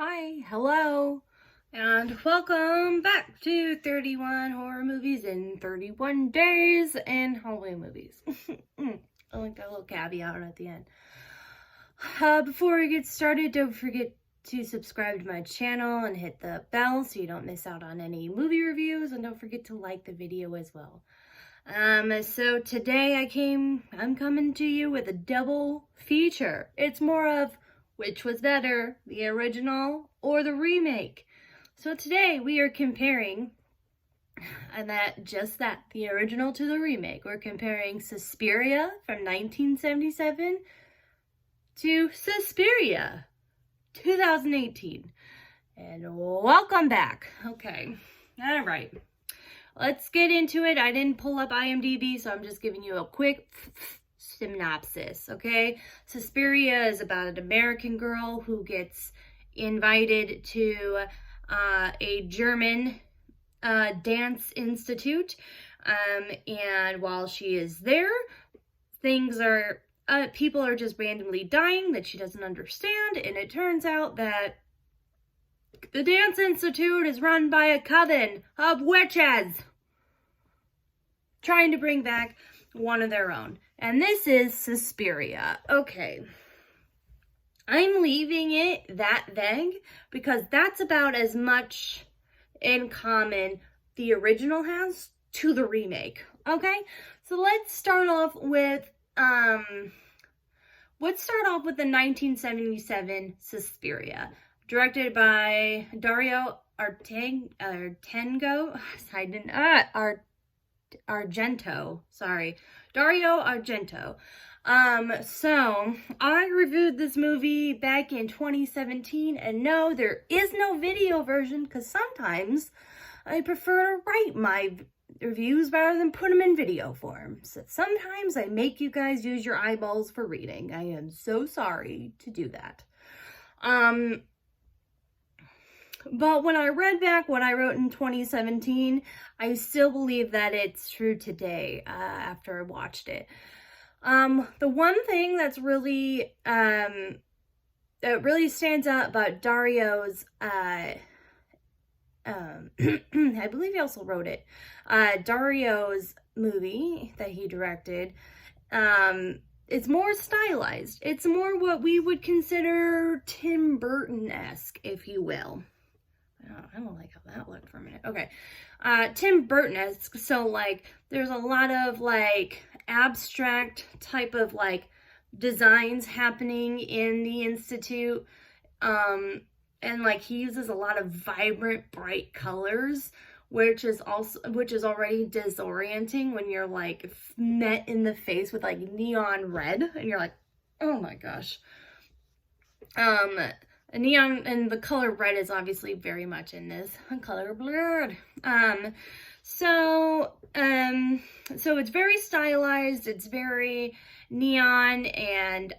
Hi, hello, and welcome back to 31 horror movies in 31 days and Halloween movies. I like that little caveat at the end. Before we get started, don't forget to subscribe to my channel and hit the bell so you don't miss out on any movie reviews, and don't forget to like the video as well. So today I'm coming to you with a double feature. It's more of which was better, the original or the remake. So today we are comparing, the original to the remake. We're comparing Suspiria from 1977 to Suspiria 2018. And welcome back. Okay, all right. Let's get into it. I didn't pull up IMDb, so I'm just giving you a quick synopsis, okay? Suspiria is about an American girl who gets invited to a German dance institute, and while she is there, people are just randomly dying that she doesn't understand, and it turns out that the dance institute is run by a coven of witches trying to bring back one of their own. And this is Suspiria. Okay. I'm leaving it that vague because that's about as much in common the original has to the remake. Okay? So let's start off with the 1977 Suspiria, directed by Dario Argento. Dario Argento. So I reviewed this movie back in 2017, and no, there is no video version because sometimes I prefer to write my reviews rather than put them in video form. So sometimes I make you guys use your eyeballs for reading. I am so sorry to do that. But when I read back what I wrote in 2017, I still believe that it's true today after I watched it. The one thing that's really, that really stands out about Dario's, I believe he also wrote it, Dario's movie that he directed, it's more stylized. It's more what we would consider Tim Burton-esque, if you will. I don't like how that looked for a minute. Okay. Tim Burton-esque. So, like, there's a lot of, like, abstract type of, like, designs happening in the Institute. And, like, he uses a lot of vibrant, bright colors, which is already disorienting when you're, like, met in the face with, like, neon red. And you're like, oh my gosh. Neon, and the color red is obviously very much in this color blurred. So it's very stylized, it's very neon, and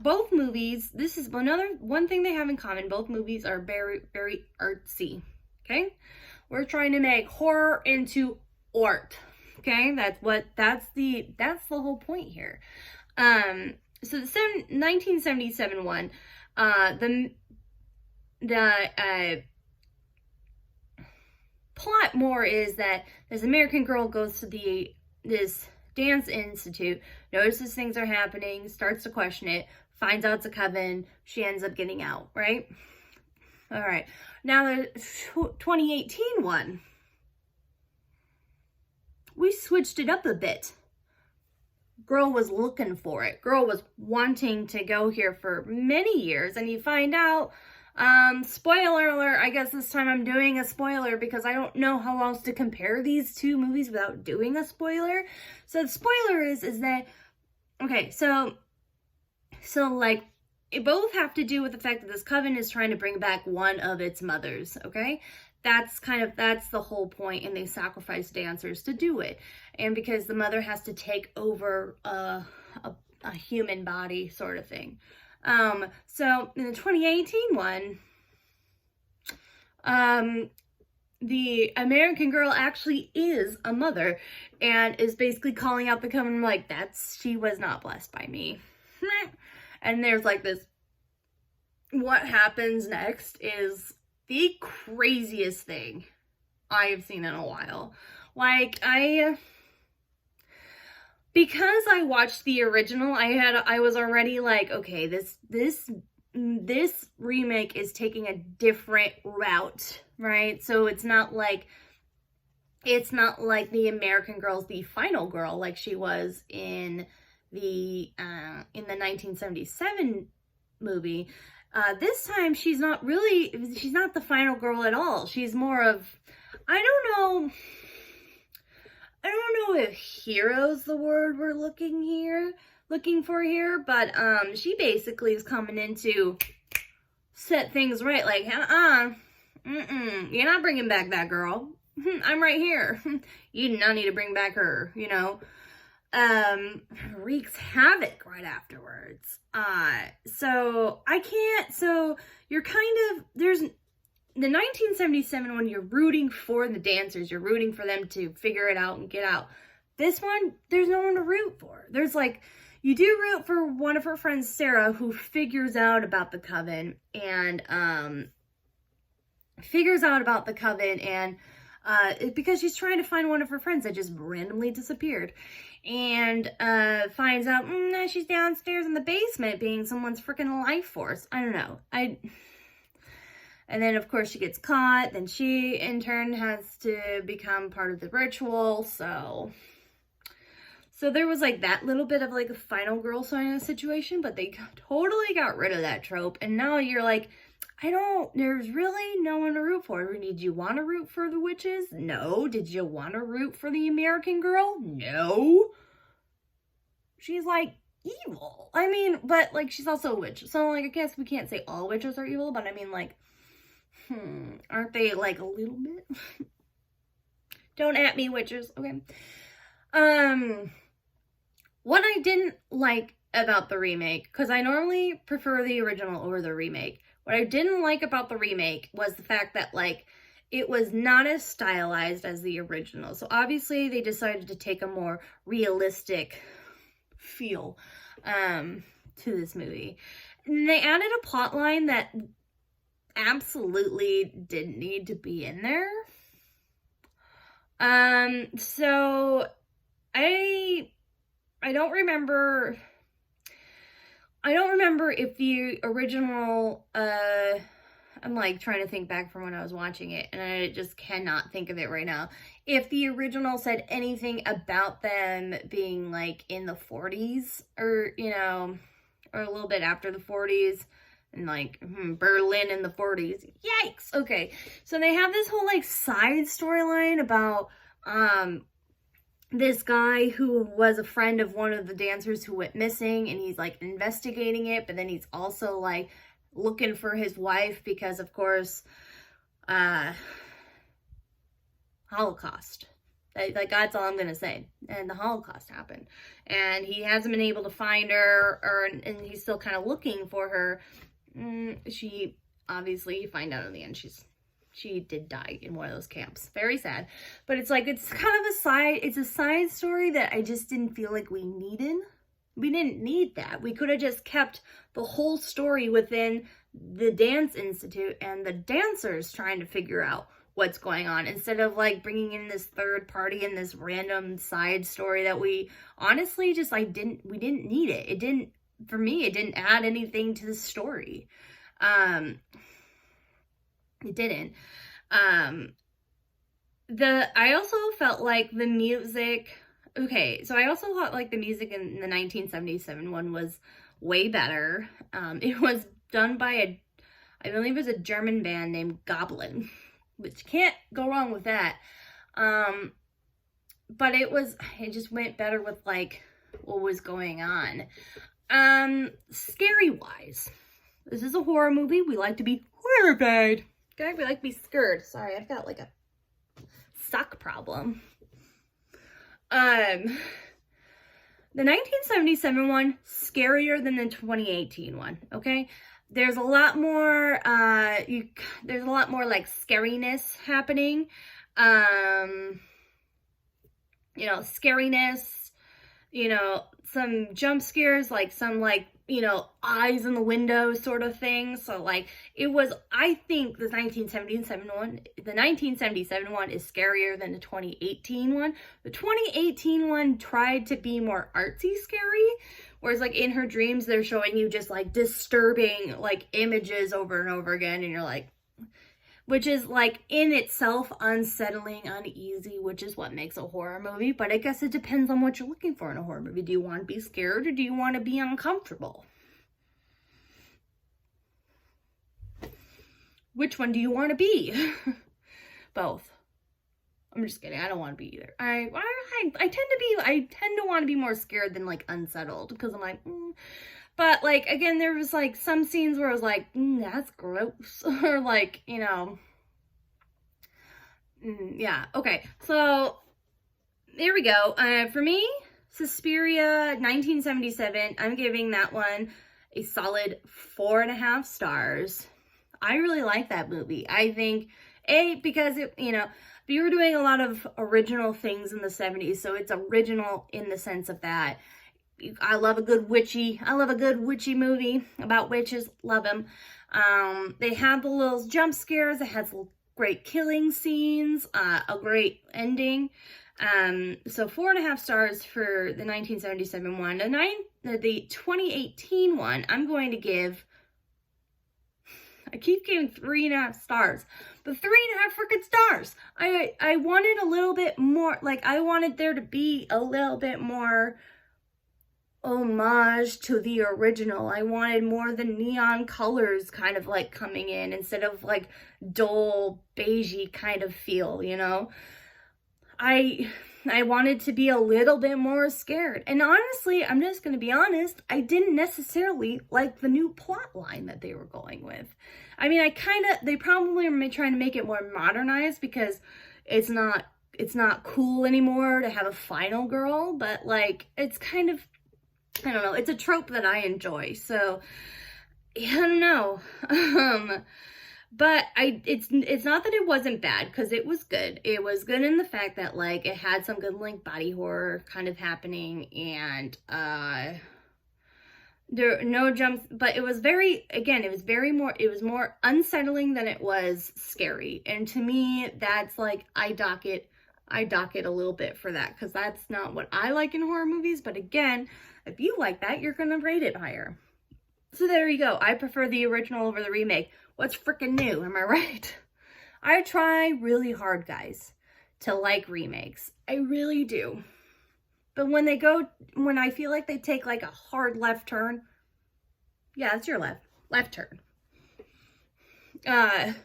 both movies, this is one thing they have in common, both movies are very, very artsy, okay? We're trying to make horror into art, okay? That's the whole point here. So the 1977 one, the plot more is that this American girl goes to this dance institute, notices things are happening, starts to question it, finds out it's a coven, she ends up getting out, right? All right. Now the 2018 one, we switched it up a bit. Girl was looking for it. Girl was wanting to go here for many years, and you find out, spoiler alert, I guess this time I'm doing a spoiler because I don't know how else to compare these two movies without doing a spoiler. So the spoiler is that, okay, so like, it both have to do with the fact that this coven is trying to bring back one of its mothers, okay? That's the whole point, and they sacrifice dancers to do it. And because the mother has to take over a human body sort of thing. So in the 2018 one, the American girl actually is a mother and is basically calling out the coven like, she was not blessed by me. And there's like this what happens next is the craziest thing I've seen in a while. Like, because I watched the original, I was already like, okay, this remake is taking a different route, right? So it's not like the American Girl's the final girl like she was in the 1977 movie. This time she's not the final girl at all. She's more of, I don't know if hero's the word we're looking for here, but she basically is coming in to set things right, like, you're not bringing back that girl. I'm right here. You do not need to bring back her, you know. Wreaks havoc right afterwards. So you're kind of, there's the 1977 one, you're rooting for the dancers, you're rooting for them to figure it out and get out. This one, there's no one to root for. There's like, you do root for one of her friends, Sarah, who figures out about the coven and because she's trying to find one of her friends that just randomly disappeared, and finds out she's downstairs in the basement being someone's freaking life force. I don't know. And then of course she gets caught. Then she in turn has to become part of the ritual. So there was like that little bit of like a final girl sign of situation, but they totally got rid of that trope. And now you're like, there's really no one to root for. Did you want to root for the witches? No. Did you want to root for the American Girl? No. She's like evil. I mean, but like she's also a witch. So like I guess we can't say all witches are evil, but I mean like, aren't they like a little bit? Don't at me, witches. Okay. What I didn't like about the remake, because I normally prefer the original over the remake. What I didn't like about the remake was the fact that, like, it was not as stylized as the original. So obviously they decided to take a more realistic feel to this movie. And they added a plot line that absolutely didn't need to be in there. So I don't remember if the original, I'm like trying to think back from when I was watching it, and I just cannot think of it right now. If the original said anything about them being like in the 40s, or, you know, or a little bit after the 40s, and like Berlin in the 40s. Yikes! Okay, so they have this whole like side storyline about this guy who was a friend of one of the dancers who went missing, and he's like investigating it, but then he's also like looking for his wife because of course Holocaust, like that's all I'm gonna say, and the Holocaust happened, and he hasn't been able to find her, and he's still kind of looking for her. She obviously, you find out in the end she did die in one of those camps. Very sad. But it's like, it's kind of it's a side story that I just didn't feel like we needed. We didn't need that. We could have just kept the whole story within the Dance Institute and the dancers trying to figure out what's going on, instead of like bringing in this third party and this random side story that we honestly just we didn't need it. It didn't, for me, it didn't add anything to the story. It didn't. I also felt like the music, okay, so I also thought like the music in the 1977 one was way better. It was done by I believe it was a German band named Goblin, which can't go wrong with that. But it just went better with like what was going on. Scary wise, this is a horror movie. We like to be horrified. Okay, we like to be scared. Sorry, I've got like a suck problem. The 1977 one, scarier than the 2018 one, okay? There's a lot more, there's a lot more like scariness happening. You know, scariness, you know, some jump scares, like some like you know, eyes in the window sort of thing. So like it was, I think the 1977 one is scarier than the 2018 one. The 2018 one tried to be more artsy scary, whereas like in her dreams they're showing you just like disturbing like images over and over again, and you're like, which is like in itself unsettling, uneasy, which is what makes a horror movie. But I guess it depends on what you're looking for in a horror movie. Do you want to be scared or do you want to be uncomfortable? Which one do you want to be? Both. I'm just kidding. I don't want to be either. I tend to want to be more scared than like unsettled, because I'm like, But like, again, there was like some scenes where I was like, that's gross. Or like, you know, yeah. Okay. So there we go. For me, Suspiria 1977, I'm giving that one a solid 4.5 stars. I really like that movie. I think, because it, you know, you were doing a lot of original things in the 70s. So it's original in the sense of that. I love a good witchy movie about witches. Love them. They had the little jump scares. It has great killing scenes, a great ending. So 4.5 stars for the 1977 one. The 2018 one, I'm going to give, I keep giving 3.5 stars, but 3.5 freaking stars. I wanted a little bit more, like I wanted there to be a little bit more homage to the original. I wanted more of the neon colors kind of like coming in instead of like dull beigey kind of feel, you know. I wanted to be a little bit more scared. And honestly, I'm just going to be honest, I didn't necessarily like the new plot line that they were going with. I mean, they probably are trying to make it more modernized because it's not cool anymore to have a final girl, but like it's kind of, I don't know, it's a trope that I enjoy. So yeah, I don't know. But it's not that it wasn't bad, because it was good. It was good in the fact that like it had some good like body horror kind of happening, and there were no jumps, but it was more unsettling than it was scary. And to me, that's like, I dock it a little bit for that, because that's not what I like in horror movies. But again, if you like that, you're gonna rate it higher. So there you go. I prefer the original over the remake. What's freaking new? Am I right? I try really hard, guys, to like remakes. I really do. But when I feel like they take like a hard left turn, yeah, it's your left turn. And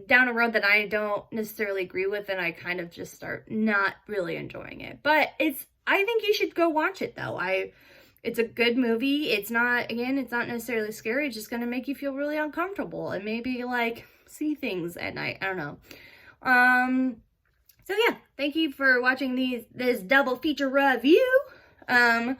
down a road that I don't necessarily agree with, and I kind of just start not really enjoying it. But I think you should go watch it though. It's a good movie. It's not necessarily scary. It's just going to make you feel really uncomfortable and maybe like see things at night. I don't know. So yeah, thank you for watching this double feature review. I'll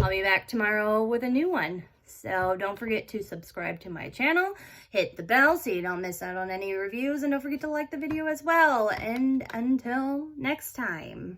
be back tomorrow with a new one. So don't forget to subscribe to my channel, hit the bell so you don't miss out on any reviews, and don't forget to like the video as well. And until next time.